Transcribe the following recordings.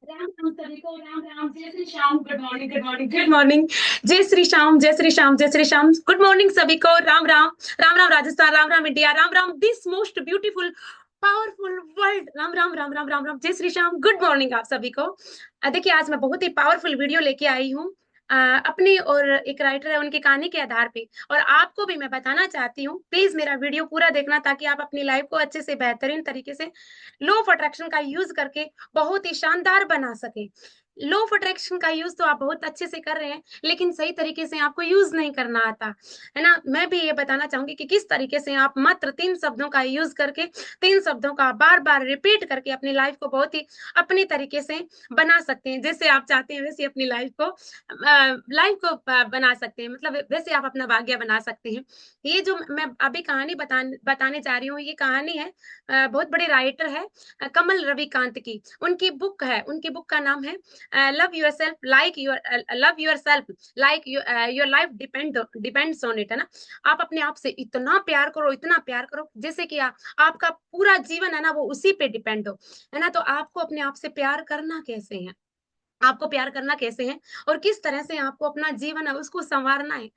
राम राम सभी को राम राम जय Shri Shyam good morning good morning good morning जय श्री श्याम जय श्री श्याम जय श्री श्याम गुड मॉर्निंग सभी को Ram Ram Ram Ram Rajasthan Ram Ram India Ram Ram this most beautiful powerful world Ram Ram Ram Ram Ram Ram जय श्री श्याम गुड मॉर्निंग आप सभी को। देखिए आज मैं बहुत ही पावरफुल वीडियो लेके आई हूँ अपनी और एक राइटर है उनकी कहानी के आधार पे और आपको भी मैं बताना चाहती हूँ प्लीज मेरा वीडियो पूरा देखना ताकि आप अपनी लाइफ को अच्छे से बेहतरीन तरीके से लॉ ऑफ अट्रैक्शन का यूज करके बहुत ही शानदार बना सके। लॉ ऑफ अट्रैक्शन का यूज तो आप बहुत अच्छे से कर रहे हैं लेकिन सही तरीके से आपको यूज नहीं करना आता है ना। मैं भी ये बताना चाहूंगी कि किस तरीके से आप मात्र 3 शब्दों का यूज करके 3 शब्दों का बार बार रिपीट करके अपनी लाइफ को बहुत ही अपनी तरीके से बना सकते हैं। जैसे आप चाहते हैं वैसे अपनी लाइफ को बना सकते हैं, मतलब वैसे आप अपना भाग्य बना सकते हैं। ये जो मैं अभी कहानी बताने जा रही हूँ ये कहानी है बहुत बड़े राइटर है कमल रविकांत की। उनकी बुक का नाम है love your self like your life depends on it, है ना। आप अपने आप से इतना प्यार करो जैसे कि आपका पूरा जीवन है ना वो उसी पे डिपेंड हो, है ना। तो आपको अपने आप से प्यार करना कैसे है, आपको प्यार करना कैसे है और किस तरह से आपको अपना जीवन है उसको संवारना है।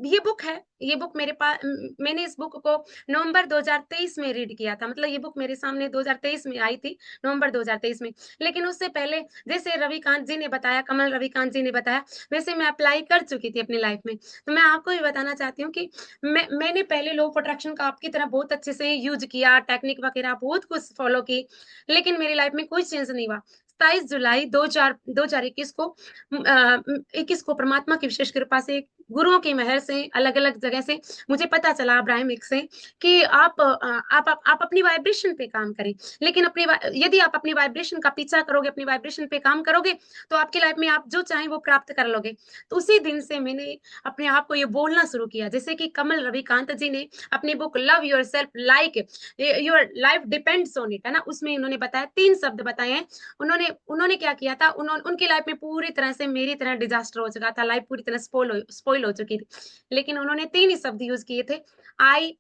ये बुक है, ये बुक मेरे पास मैंने इस बुक को नवंबर 2023 में रीड किया था, मतलब ये बुक मेरे सामने 2023 में आई थी, नवंबर 2023 में। लेकिन उससे पहले जैसे रविकांत जी ने बताया, कमल रविकांत जी ने बताया, वैसे मैं अप्लाई कर चुकी थी अपनी लाइफ में। तो मैं आपको भी बताना चाहती हूँ कि मैंने पहले लॉ ऑफ अट्रैक्शन का आपकी तरह बहुत अच्छे से यूज किया, टेक्निक वगैरह बहुत कुछ फॉलो की, लेकिन मेरी लाइफ में कोई चेंज नहीं हुआ। 27 जुलाई 2021 को 21 को परमात्मा की विशेष कृपा से गुरुओं की मेहर से अलग अलग जगह से मुझे पता चला अब्राहमिक से कि आप अपनी वाइब्रेशन पे काम करें। लेकिन यदि आप अपनी वाइब्रेशन का पीछा करोगे, अपनी वाइब्रेशन पे काम करोगे तो आपकी लाइफ में आप जो चाहें वो प्राप्त कर लोगे। तो उसी दिन से मैंने अपने आप को ये बोलना शुरू किया, जैसे कि कमल रविकांत जी ने अपनी book love your self like your life depends on it, है ना, उसमें उन्होंने बताया 3 शब्द बताए हैं। उन्होंने उन्होंने क्या किया था, उन्होंने उनकी लाइफ में पूरी तरह से मेरी तरह डिजास्टर हो चुका था, लाइफ पूरी तरह स्पॉइल हो चुकी थी। लेकिन उन्होंने 3 ही शब्द यूज किए थे, आई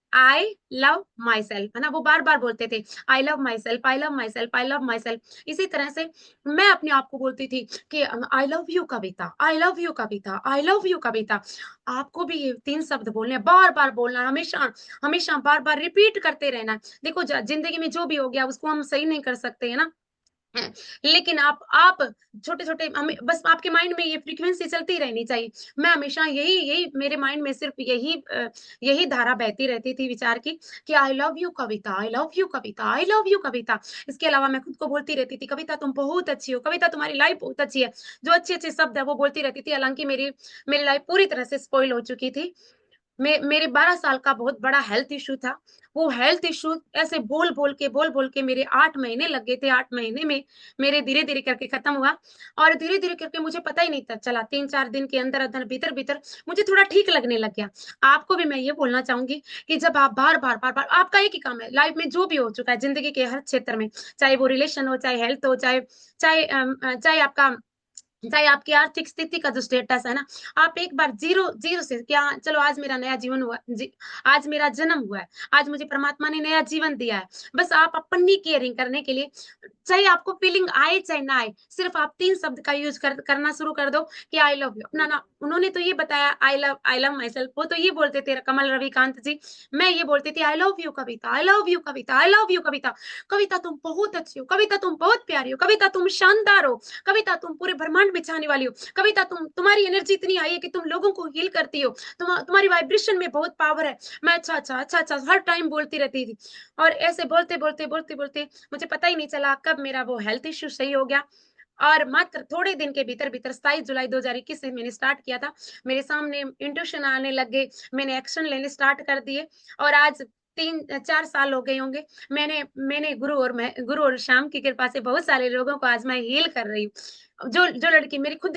लव माई सेल्फ, है ना। वो बार बार बोलते थे आई love myself, I love myself, I love my self. इसी तरह से मैं अपने आप को बोलती थी कि I love you Kavita, I love you Kavita, I love you Kavita. आपको भी ये 3 शब्द बोलने, बार बार बोलना, हमेशा हमेशा बार बार रिपीट करते रहना। देखो जिंदगी में जो भी हो गया उसको हम सही नहीं कर सकते, है ना। हैं। लेकिन आप छोटे-छोटे हमें बस आपके माइंड में ये फ्रीक्वेंसी चलती रहनी चाहिए। मैं हमेशा यही यही मेरे माइंड में सिर्फ यही धारा बहती रहती थी विचार की कि I love you Kavita, I love you Kavita, I love you Kavita. इसके अलावा मैं खुद को बोलती रहती थी, कविता तुम बहुत अच्छी हो, कविता तुम्हारी लाइफ बहुत अच्छी है। जो अच्छे-अच्छे शब्द है वो बोलती रहती थी। हालाँकि मेरी लाइफ पूरी तरह से स्पॉइल हो चुकी थी। मेरे 12 साल का बहुत बड़ा हेल्थ इश्यू था। वो हेल्थ इश्यू ऐसे बोल-बोल के मेरे 8 महीने लग गए थे। 8 महीने में मेरे धीरे-धीरे करके खत्म हुआ और धीरे-धीरे करके मुझे पता ही नहीं था चला, 3-4 दिन के अंदर-अंदर, भीतर-भीतर मुझे थोड़ा ठीक लगने लग गया। आपको भी मैं ये बोलना चाहूँगी कि जब आप बार-बार आपका एक ही काम है, लाइफ में जो भी हो चुका है ज़िंदगी के हर क्षेत्र में, चाहे वो रिलेशन हो, चाहे हेल्थ हो, चाहे आपका चाहे आपकी आर्थिक स्थिति का जो स्टेटस है ना, आप एक बार ज़ीरो ज़ीरो से क्या चलो आज मेरा नया जीवन हुआ जी, आज मेरा जन्म हुआ है, आज मुझे परमात्मा ने नया जीवन दिया है। बस आप अपनी केयरिंग करने के लिए चाहे आपको फीलिंग आए चाहे ना आए, सिर्फ आप 3 शब्द का यूज़ करना शुरू कर दो कि आई लव यू। अपना ना उन्होंने तो ये बताया आई लव माई सेल्फ, वो तो ये बोलते थे कमल रविकांत जी, मैं ये बोलती थी I love you Kavita, I love you Kavita, I love you Kavita. Kavita तुम बहुत अच्छी हो, कविता तुम बहुत प्यारी हो, कविता तुम शानदार हो, कविता तुम पूरे ब्रह्मांड में छाने वाली हो, कविता तुम्हारी एनर्जी इतनी आई है कि तुम लोगों को हील करती हो, तुम्हारी वाइब्रेशन में बहुत पावर है। मैं अच्छा हर टाइम बोलती रहती थी और ऐसे बोलते मुझे पता ही नहीं चला कब मेरा वो हेल्थ इश्यू सही हो गया और मात्र थोड़े दिन के भीतर-भीतर 27 जुलाई 2021 से मैंने स्टार्ट किया था। मेरे सामने इंट्यूशन आने लग गए, मैंने एक्शन लेने स्टार्ट कर दिए और आज 3-4 साल हो गए होंगे। मैंने मैंने गुरु और श्याम की कृपा से बहुत सारे लोगों को आज मैं हील कर रही हूँ। जो जो लड़की मेरी खुद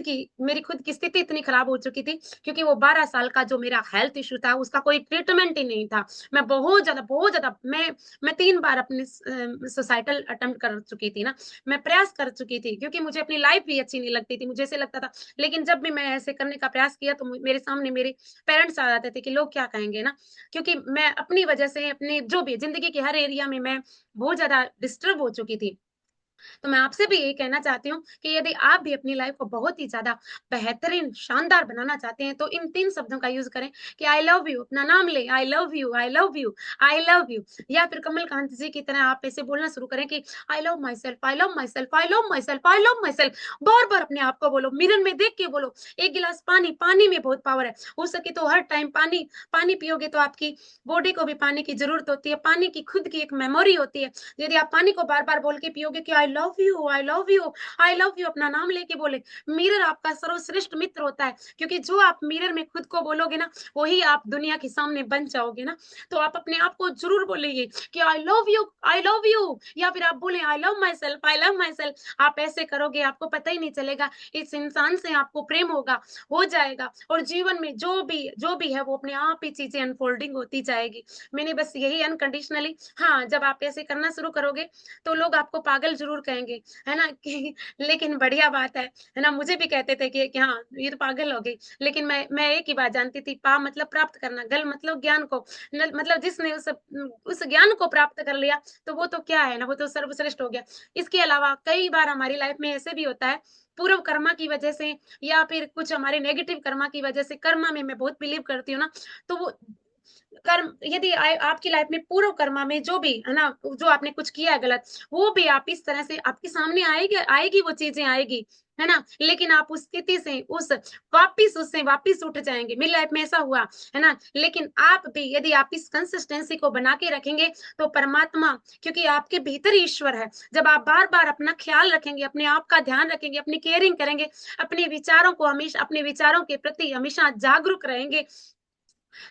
की स्थिति इतनी खराब हो चुकी थी क्योंकि वो 12 साल का जो मेरा हेल्थ इश्यू था उसका कोई ट्रीटमेंट ही नहीं था। मैं बहुत ज़्यादा मैं 3 बार अपनी सुसाइडल अटेम्प्ट कर चुकी थी ना। मैं प्रयास कर चुकी थी क्योंकि मुझे अपनी लाइफ भी अच्छी नहीं लगती थी, मुझे ऐसे लगता था। लेकिन जब भी मैं ऐसे करने का प्रयास किया तो मेरे सामने मेरे पेरेंट्स आ जाते थे कि लोग क्या कहेंगे ना, क्योंकि मैं अपनी वजह से अपनी जो भी ज़िंदगी के हर एरिया में मैं बहुत ज़्यादा डिस्टर्ब हो चुकी थी। तो मैं आपसे भी यही कहना चाहती हूँ कि यदि आप भी अपनी लाइफ को बहुत ही ज़्यादा बेहतरीन, शानदार बनाना चाहते हैं, तो इन 3 शब्दों का यूज़ करें कि आई लव यू, अपना नाम लें, आई love you, I love you, I love you. या फिर कमल कांत जी की तरह आप ऐसे बोलना शुरू करें कि I love myself, I love myself, I love myself, I love my self. बार-बार अपने आप को बोलो, मिरर में देख के बोलो। 1 गिलास पानी, पानी में बहुत पावर है। हो सके तो हर टाइम पानी पानी पियोगे तो आपकी बॉडी को भी पानी की ज़रूरत होती है। पानी की खुद की एक मेमोरी होती है। यदि आप पानी को बार-बार बोल के पियोगे कि I love you, I love you, I love you अपना नाम लेके बोले। मिरर आपका सर्वश्रेष्ठ मित्र होता है, क्योंकि जो आप मिरर में खुद को बोलोगे ना, वही आप दुनिया के सामने बन जाओगे ना। तो आप अपने आप को ज़रूर बोलिए कि आई लव यू या फिर आप बोलें आई लव माय सेल्फ। आप ऐसे करोगे आपको पता ही नहीं चलेगा, इस इंसान से आपको प्रेम होगा, हो जाएगा और जीवन में जो भी है वो अपने आप ही चीज़ें अनफोल्डिंग होती जाएगी। मैंने बस यही अनकंडीशनली हाँ, जब आप ऐसे करना शुरू करोगे, तो लोग आपको पागल ज़रूर कहेंगे, है ना? कि लेकिन बढ़िया बात है ना? मुझे भी कहते थे कि हाँ, ये तो पागल हो गई। लेकिन मैं एक ही बात जानती थी, पा मतलब प्राप्त करना, गल मतलब ज्ञान को, नल मतलब जिसने उस ज्ञान को प्राप्त कर लिया, तो वो तो क्या है ना, वो तो सर्वश्रेष्ठ हो गया। इसके अलावा कई बार हमारी लाइफ में ऐसे भी होता है, पूर्व कर्मा की वजह से या फिर कुछ हमारे नेगेटिव कर्मा की वजह से, कर्मा में मैं बहुत बिलीव करती हूँ ना, तो वो कर्म यदि आपकी लाइफ में पूर्व कर्मा में जो भी है ना, जो आपने कुछ किया है गलत, वो भी आप इस तरह से आपके सामने आएगी आएगी वो चीज़ें आएगी, है ना? लेकिन आप उस स्थिति से उससे वापिस उठ जाएँगे। मेरी लाइफ में ऐसा हुआ, है ना? लेकिन आप भी यदि आप इस कंसिस्टेंसी को बना के रखेंगे, तो परमात्मा क्योंकि आपके भीतर ही ईश्वर है। जब आप बार-बार अपना ख़्याल रखेंगे, अपने आप का ध्यान रखेंगे, अपनी केयरिंग करेंगे, अपने विचारों के प्रति हमेशा जागरूक रहेंगे,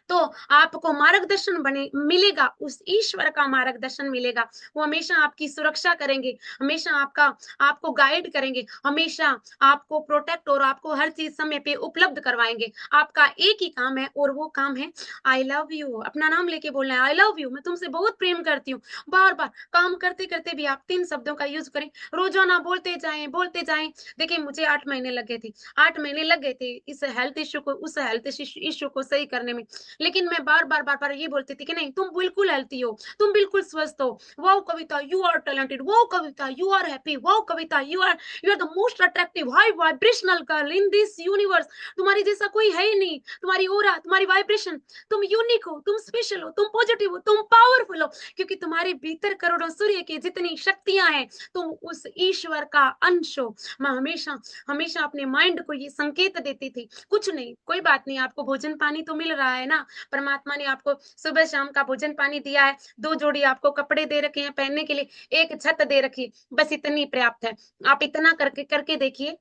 तो आपको मार्गदर्शन बने मिलेगा, उस ईश्वर का मार्गदर्शन मिलेगा। वो हमेशा आपकी सुरक्षा करेंगे, हमेशा आपको गाइड करेंगे, हमेशा आपको प्रोटेक्ट और आपको हर चीज़ समय पे उपलब्ध करवाएँगे। आपका एक ही काम है और वो काम है आई लव यू अपना नाम लेके बोलना है, आई लव यू मैं तुमसे बहुत प्रेम करती हूँ। बार-बार काम करते-करते भी आप 3 शब्दों का यूज़ करें, रोज़ाना बोलते जाएँ, बोलते जाएँ। देखिए मुझे 8 महीने लग गए थे, 8 महीने लग गए थे इस हेल्थ इश्यू को उस हेल्थ इश्यू को सही करने में। लेकिन मैं बार-बार ये बोलती थी कि नहीं तुम बिल्कुल हेल्थी हो, तुम बिल्कुल स्वस्थ हो। Wow Kavita you are talented, wow Kavita you are happy, wow Kavita you are the most attractive high vibrational girl in this universe. तुम्हारी जैसा कोई है ही नहीं। तुम्हारी ऑरा, तुम्हारी वाइब्रेशन, तुम यूनिक हो, तुम स्पेशल हो, तुम पॉजिटिव हो, तुम पावरफुल हो क्योंकि तुम्हारे भीतर करोड़ों सूर्य की जितनी शक्तियाँ हैं, तुम उस ईश्वर का अंश हो। मैं हमेशा हमेशा अपने माइंड को ये संकेत देती थी, कुछ नहीं, कोई बात नहीं आपको भोजन-पानी तो मिल रहा है ना, परमात्मा ने आपको सुबह-शाम का भोजन-पानी दिया है, 2 जोड़ी आपको कपड़े दे रखे हैं पहनने के लिए, 1 छत दे रखी है, बस इतनी पर्याप्त है। आप इतना करके करके देखिए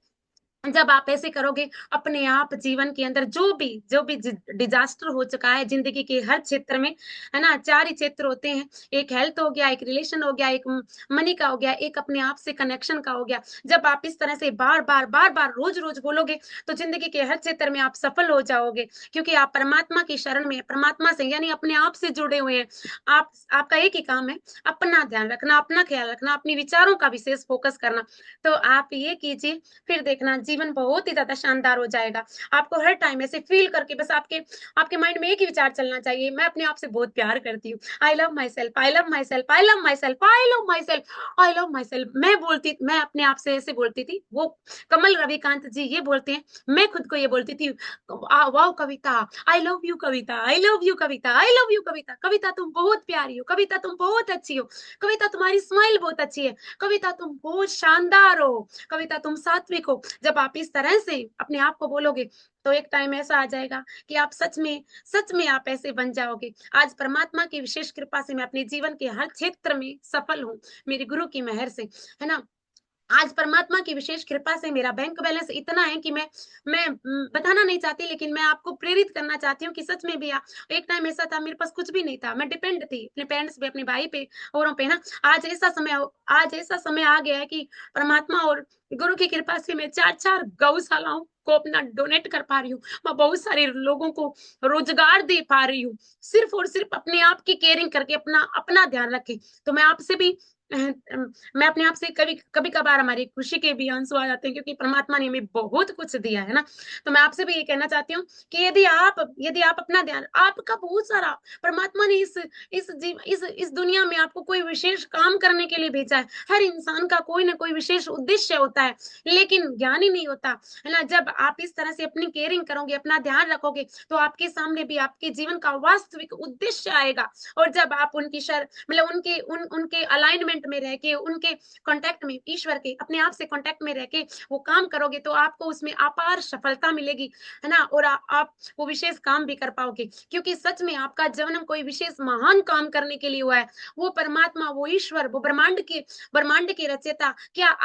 जब आप ऐसे करोगे, अपने आप जीवन के अंदर जो भी डिज़ास्टर हो चुका है ज़िंदगी के हर क्षेत्र में, है ना? 4 ही क्षेत्र होते हैं, एक हेल्थ हो गया, एक रिलेशन हो गया, एक मनी का हो गया, एक अपने आप से कनेक्शन का हो गया। जब आप इस तरह से बार-बार, रोज़-रोज़ बोलोगे, तो ज़िंदगी के हर क्षेत्र में आप सफल हो जाओगे, क्योंकि आप परमात्मा की शरण में हैं, परमात्मा से यानी अपने आप से जुड़े हुए हैं। आपका एक ही काम है, अपना ध्यान रखना, अपना ख़्याल रखना, अपने विचारों का विशेष फ़ोकस करना। तो आप ये कीजिए फिर देखना जीवन बहुत ही ज़्यादा शानदार हो जाएगा। आपको हर टाइम ऐसे फ़ील करके बस आपके आपके माइंड में एक ही विचार चलना चाहिए, मैं अपने आप से बहुत प्यार करती हूँ। आई love myself, I love myself, I love myself, I love myself, I love my self. मैं अपने आप से ऐसे बोलती थी। वो कमल रविकांत जी ये बोलते हैं, मैं खुद को ये बोलती थी wow Kavita, I love you Kavita, I love you Kavita, I love you Kavita. Kavita तुम बहुत प्यारी हो, कविता तुम बहुत अच्छी हो, कविता तुम्हारी स्माइल बहुत अच्छी है, कविता तुम बहुत शानदार हो। कविता तुम सात्विक हो। जब आप इस तरह से अपने आप को बोलोगे, तो एक टाइम ऐसा आ जाएगा कि आप सच में आप ऐसे बन जाओगे। आज परमात्मा की विशेष कृपा से मैं अपने जीवन के हर क्षेत्र में सफल हूँ, मेरे गुरु की मेहर से, है ना? आज परमात्मा की विशेष कृपा से मेरा बैंक बैलेंस इतना है कि मैं बताना नहीं चाहती लेकिन मैं आपको प्रेरित करना चाहती हूँ कि सच में भी एक टाइम ऐसा था मेरे पास कुछ भी नहीं था। मैं डिपेंड थी अपने पेरेंट्स पे, अपने भाई पे, औरों पे ना। आज ऐसा समय आ गया है कि परमात्मा और गुरु की कृपा से मैं 4-4 गौशालाओं को अपना डोनेट कर पा रही हूँ। मैं बहुत सारे लोगों को रोज़गार दे पा रही हूँ। सिर्फ़ और सिर्फ़ अपने आप की केयरिंग करके अपना अपना ध्यान रखे। तो मैं आपसे भी मैं अपने आप से कभी-कभार हमारी खुशी के भी आंसू आ जाते हैं क्योंकि परमात्मा ने हमें बहुत कुछ दिया है ना। तो मैं आपसे भी ये कहना चाहती हूँ कि यदि आप अपना ध्यान आपका बहुत सारा परमात्मा ने इस दुनिया में आपको कोई विशेष काम करने के लिए भेजा है। हर इंसान का कोई ना कोई विशेष उद्देश्य होता है, लेकिन ज्ञान ही नहीं होता, है ना? जब आप इस तरह से अपनी केयरिंग करोगे, अपना ध्यान रखोगे, तो आपके सामने भी आपके जीवन का वास्तविक उद्देश्य आएगा और जब आप उनकी मतलब उनके अलाइनमेंट में रह के, उनके कॉन्टैक्ट में, ईश्वर के अपने आप से कॉन्टैक्ट में रह के वो काम करोगे, तो आपको उसमें अपार सफलता मिलेगी, है ना? और आप वो विशेष काम भी कर पाओगे क्योंकि सच में आपका जन्म कोई विशेष महान काम करने के लिए हुआ है। वो परमात्मा, वो ईश्वर, वो ब्रह्मांड के रचयिता क्या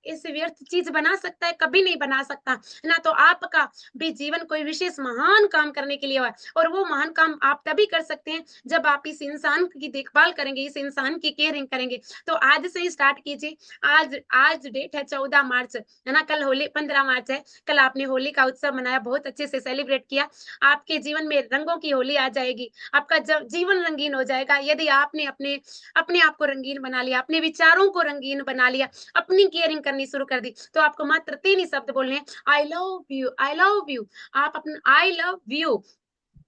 ऐसे व्यर्थ चीज बना सकता है? कभी नहीं बना सकता, है ना? तो आपका भी जीवन कोई विशेष महान काम करने के लिए हुआ है और वो महान काम आप तभी कर सकते हैं जब आप इस इंसान की देखभाल करेंगे, इस इंसान की केयरिंग करेंगे। तो आज से ही स्टार्ट कीजिए। आज आज डेट है 14 मार्च, है ना? कल होली 15 मार्च है। कल आपने होली का उत्सव मनाया, बहुत अच्छे से सेलिब्रेट किया। आपके जीवन में रंगों की होली आ जाएगी। आपका जीवन रंगीन हो जाएगा यदि आपने अपने अपने आप को रंगीन बना लिया, अपने विचारों को रंगीन बना लिया, अपनी केयरिंग करनी शुरू कर दी। तो आपको मात्र 3 ही शब्द बोलने हैं, आई love you, I love you. आप अपना आई लव यू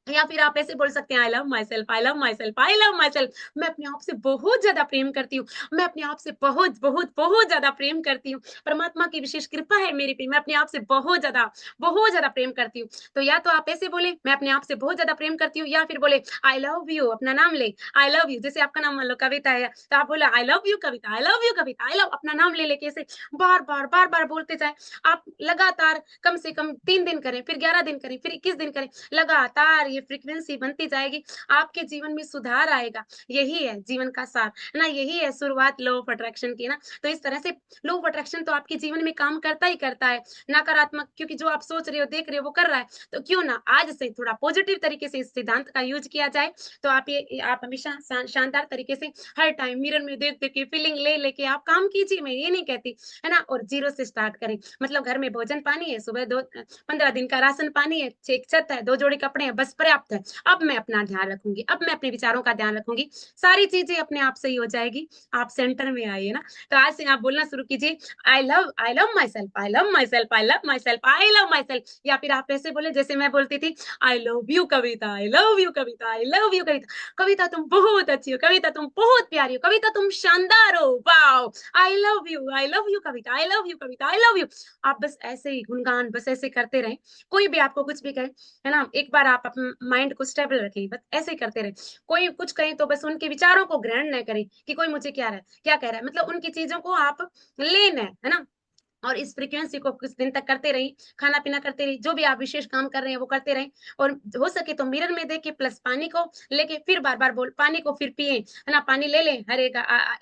या फिर आप ऐसे बोल सकते हैं आई love myself, I love myself, I love my self. मैं अपने आप से बहुत ज्यादा प्रेम करती हूँ। मैं अपने आप से बहुत बहुत बहुत ज्यादा प्रेम करती हूँ। परमात्मा की विशेष कृपा है मेरी पे। मैं अपने आप से बहुत ज्यादा प्रेम करती हूँ। तो या तो आप ऐसे बोले मैं अपने आप से बहुत ज्यादा प्रेम करती हूँ या फिर बोले आई लव यू, अपना नाम ले आई लव यू। जैसे आपका नाम मान लो कविता है तो आप बोले आई love you Kavita, I love you Kavita, I love, अपना नाम ले लेके ऐसे बार बार बोलते जाए। आप लगातार कम से कम 3 दिन करें, फिर 11 दिन करें, फिर 21 दिन करें। लगातार ये फ्रीक्वेंसी बनती जाएगी, आपके जीवन में सुधार आएगा। यही है जीवन का सार, है ना? यही है शुरुआत लॉ ऑफ अट्रैक्शन की ना। तो इस तरह से लॉ ऑफ अट्रैक्शन तो आपके जीवन में काम करता ही करता है। नकारात्मक क्योंकि जो आप सोच रहे हो, देख रहे हो, वो कर रहा है। तो क्यों ना आज से थोड़ा पॉजिटिव तरीके से इस सिद्धांत का यूज किया जाए। तो आप हमेशा शानदार तरीके से हर टाइम मिरर में देख देख के फीलिंग ले लेके आप काम कीजिए, मैं ये नहीं कहती, है ना? और जीरो से स्टार्ट करें। मतलब घर में भोजन पानी है, सुबह 15 दिन का राशन पानी है, एक छत है, 2 जोड़ी कपड़े हैं, बस पर्याप्त है। अब मैं अपना ध्यान रखूंगी, अब मैं अपने विचारों का ध्यान रखूंगी, सारी चीजें अपने आप से ही हो जाएगी। आप सेंटर में आइए ना। तो आज से आप बोलना शुरू कीजिए, I love myself, I love myself, I love myself, I love myself. या फिर आप ऐसे बोले जैसे मैं बोलती थी, I love you Kavita, I love you Kavita, I love you Kavita. Kavita तुम बहुत अच्छी हो, कविता तुम बहुत प्यारी हो, कविता तुम शानदार हो, wow, I love you Kavita, I love you Kavita, I love you. आप बस ऐसे ही गुणगान बस ऐसे करते रहें। कोई भी आपको कुछ भी कहे, है ना? एक बार आप अपने माइंड को स्टेबल रखें, बस ऐसे ही करते रहे। कोई कुछ कहे तो बस उनके विचारों को ग्रहण न करें कि कोई मुझे क्या कह रहा है, मतलब उनकी चीजों को आप लेना है ना? और इस फ्रीक्वेंसी को कुछ दिन तक करते रहिए, खाना-पीना करते रहिए, जो भी आप विशेष काम कर रहे हैं वो करते रहें और हो सके तो मिरर में देख के प्लस पानी को लेके फिर बार-बार बोल पानी को फिर पिएँ, है ना? पानी ले लें, हर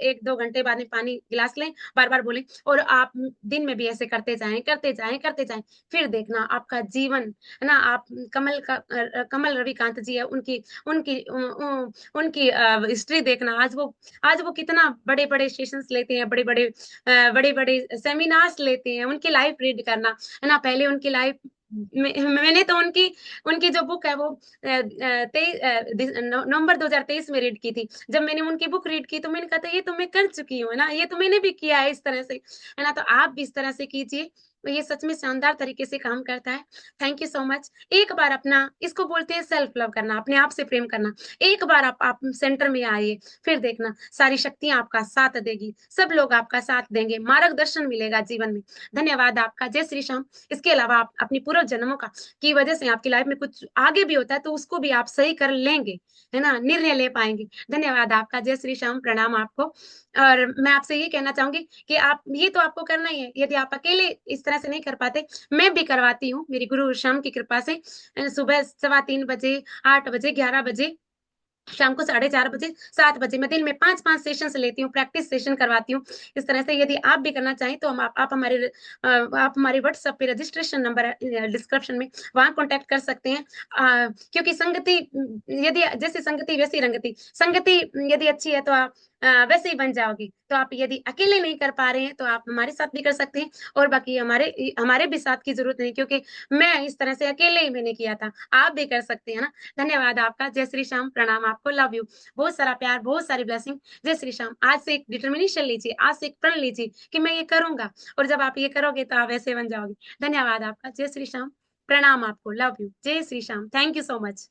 1-2 घंटे बाद में पानी गिलास लें, बार-बार बोलें और आप दिन में भी ऐसे करते जाएँ, करते जाएँ, करते जाएँ। फिर देखना आपका जीवन, है ना? आप कमल रविकांत जी है, उनकी उनकी उनकी हिस्ट्री देखना। आज वो कितना बड़े-बड़े सेशंस लेते हैं, बड़े-बड़े सेमिनार्स लेते हैं, उनकी लाइफ रीड करना, है ना? पहले उनकी लाइफ में मैंने तो उनकी उनकी जो बुक है वो नवंबर 2023 में रीड की थी। जब मैंने उनकी बुक रीड की तो मैंने कहा था ये तो मैं कर चुकी हूँ, है ना? ये तो मैंने भी किया है इस तरह से, है ना? तो आप भी इस तरह से कीजिए, तो ये सच में शानदार तरीके से काम करता है। Thank you so much. एक बार अपना इसको बोलते हैं सेल्फ लव करना, अपने आप से प्रेम करना। एक बार आप सेंटर में आइए, फिर देखना सारी शक्तियाँ आपका साथ देगी, सब लोग आपका साथ देंगे, मार्गदर्शन मिलेगा जीवन में। धन्यवाद आपका, जय श्री श्याम। इसके अलावा आप अपनी पूर्व जन्मों का की वजह से आपकी लाइफ में कुछ आगे भी होता है तो उसको भी आप सही कर लेंगे, है ना? निर्णय ले पाएँगे। धन्यवाद आपका, जय श्री श्याम, प्रणाम आपको। और मैं आपसे ये कहना चाहूँगी कि आप ये तो आपको करना ही है, यदि आप अकेले इस तरह से नहीं कर पाते, मैं भी करवाती हूँ, मेरी गुरु श्याम की कृपा से सुबह सवा 3 बजे, 8 बजे, 11 बजे, शाम को 4:30 बजे, 7 बजे मैं दिन में 5-5 सेशंस लेती हूँ, प्रैक्टिस सेशन करवाती हूँ। इस तरह से यदि आप भी करना चाहें तो आप हमारे व्हाट्सएप पे रजिस्ट्रेशन नंबर है डिस्क्रिप्शन में, वहाँ कॉन्टैक्ट कर सकते हैं। क्योंकि संगति यदि जैसे संगति वैसी रंगति, संगति यदि अच्छी है तो वैसे ही बन जाओगी। तो आप यदि अकेले नहीं कर पा रहे हैं, तो आप हमारे साथ भी कर सकते हैं और बाकी हमारे भी साथ की ज़रूरत नहीं क्योंकि मैं इस तरह से अकेले ही मैंने किया था। आप भी कर सकते हैं ना। धन्यवाद आपका। जय श्री श्याम, प्रणाम आपको, लव यू। बहुत सारा प्यार, बहुत सारी ब्लेसिंग। जय श्री श्याम। आज से एक डिटर्मिनेशन लीजिए, आज से एक प्रण लीजिए कि मैं ये करूँगा और जब आप ये करोगे तो आप ऐसे बन जाओगे। धन्यवाद आपका। जय श्री श्याम, प्रणाम आपको, लव यू। जय Shri Shyam. Thank you so much.